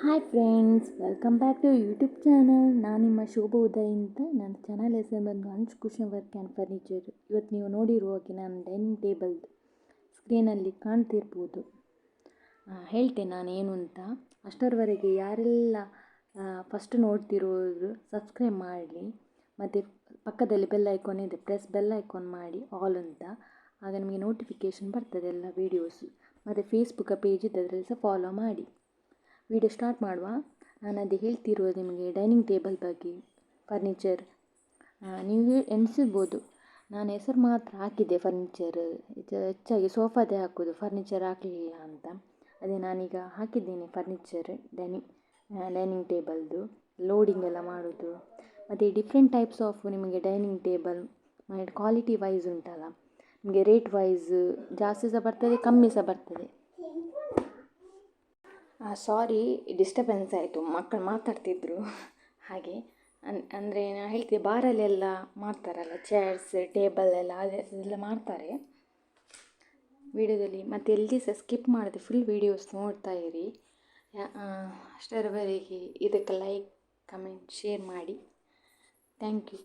Hi friends, welcome back to YouTube channel. ನಾನು ನಿಮ್ಮ ಶೋಭ ಉದಯ್ ಅಂತ. ನನ್ನ ಚಾನಲ್ ಹೆಸರು ಬಂದು ಹಂಚ್ ಕುಷನ್ ವರ್ಕ್ ಆ್ಯಂಡ್ ಫರ್ನಿಚರ್. ಇವತ್ತು ನೀವು ನೋಡಿರುವಾಗೆ ನಾನು ಡೈನಿಂಗ್ ಟೇಬಲ್ ಸ್ಕ್ರೀನಲ್ಲಿ ಕಾಣ್ತಿರ್ಬೋದು. ಹೇಳ್ತೇನೆ ನಾನು ಏನು ಅಂತ. ಅಷ್ಟರವರೆಗೆ ಯಾರೆಲ್ಲ ಫಸ್ಟ್ ನೋಡ್ತಿರೋರು ಸಬ್ಸ್ಕ್ರೈಬ್ ಮಾಡಿ, ಮತ್ತು ಪಕ್ಕದಲ್ಲಿ ಬೆಲ್ ಐಕಾನ್ ಇದೆ, ಪ್ರೆಸ್ ಬೆಲ್ ಐಕಾನ್ ಮಾಡಿ ಆಲ್ ಅಂತ. ಆಗ ನಿಮಗೆ ನೋಟಿಫಿಕೇಷನ್ ಬರ್ತದೆ ಎಲ್ಲ ವೀಡಿಯೋಸು. ಮತ್ತು ಫೇಸ್ಬುಕ್ ಪೇಜ್ ಇದ್ದದ್ರಲ್ಲಿ ಸಹ ಫಾಲೋ ಮಾಡಿ. ವಿಡಿಯೋ ಸ್ಟಾರ್ಟ್ ಮಾಡುವ. ನಾನು ಅದು ಹೇಳ್ತಿರೋದು ನಿಮಗೆ ಡೈನಿಂಗ್ ಟೇಬಲ್ ಬಗ್ಗೆ, ಫರ್ನಿಚರ್. ನೀವು ಎಣಿಸಿರ್ಬೋದು ನಾನು ಹೆಸರು ಮಾತ್ರ ಹಾಕಿದ್ದೆ ಫರ್ನಿಚರ್, ಹೆಚ್ಚಾಗಿ ಸೋಫಾದೇ ಹಾಕೋದು, ಫರ್ನಿಚರ್ ಹಾಕಲಿಲ್ಲ ಅಂತ. ಅದೇ ನಾನೀಗ ಹಾಕಿದ್ದೀನಿ ಫರ್ನಿಚರ್, ಡೈನಿಂಗ್ ಟೇಬಲ್ದು ಲೋಡಿಂಗ್ ಎಲ್ಲ ಮಾಡೋದು. ಮತ್ತು ಡಿಫ್ರೆಂಟ್ ಟೈಪ್ಸ್ ಆಫ್ ನಿಮಗೆ ಡೈನಿಂಗ್ ಟೇಬಲ್ ಮತ್ತು ಕ್ವಾಲಿಟಿ ವೈಸ್ ಉಂಟಲ್ಲ, ನಿಮಗೆ ರೇಟ್ ವೈಸ್ ಜಾಸ್ತಿ ಸಹ ಬರ್ತದೆ, ಕಮ್ಮಿ ಸಹ ಬರ್ತದೆ. ಸಾರಿ, ಡಿಸ್ಟರ್ಬೆನ್ಸ್ ಆಯಿತು, ಮಕ್ಕಳು ಮಾತಾಡ್ತಿದ್ರು ಹಾಗೆ. ಅಂದರೆ ನಾನು ಹೇಳ್ತೀವಿ, ಬಾರಲ್ಲೆಲ್ಲ ಮಾಡ್ತಾರಲ್ಲ, ಚೇರ್ಸ್ ಟೇಬಲ್ ಎಲ್ಲ ಅದೆಲ್ಲ ಮಾಡ್ತಾರೆ ವಿಡಿಯೋದಲ್ಲಿ. ಮತ್ತು ಎಲ್ಲಿ ಸಹ ಸ್ಕಿಪ್ ಮಾಡಿದೆ, ಫುಲ್ ವೀಡಿಯೋಸ್ ನೋಡ್ತಾ ಇರಿ. ಅಷ್ಟರವರೆಗೆ ಇದಕ್ಕೆ ಲೈಕ್, ಕಮೆಂಟ್, ಶೇರ್ ಮಾಡಿ. Thank you.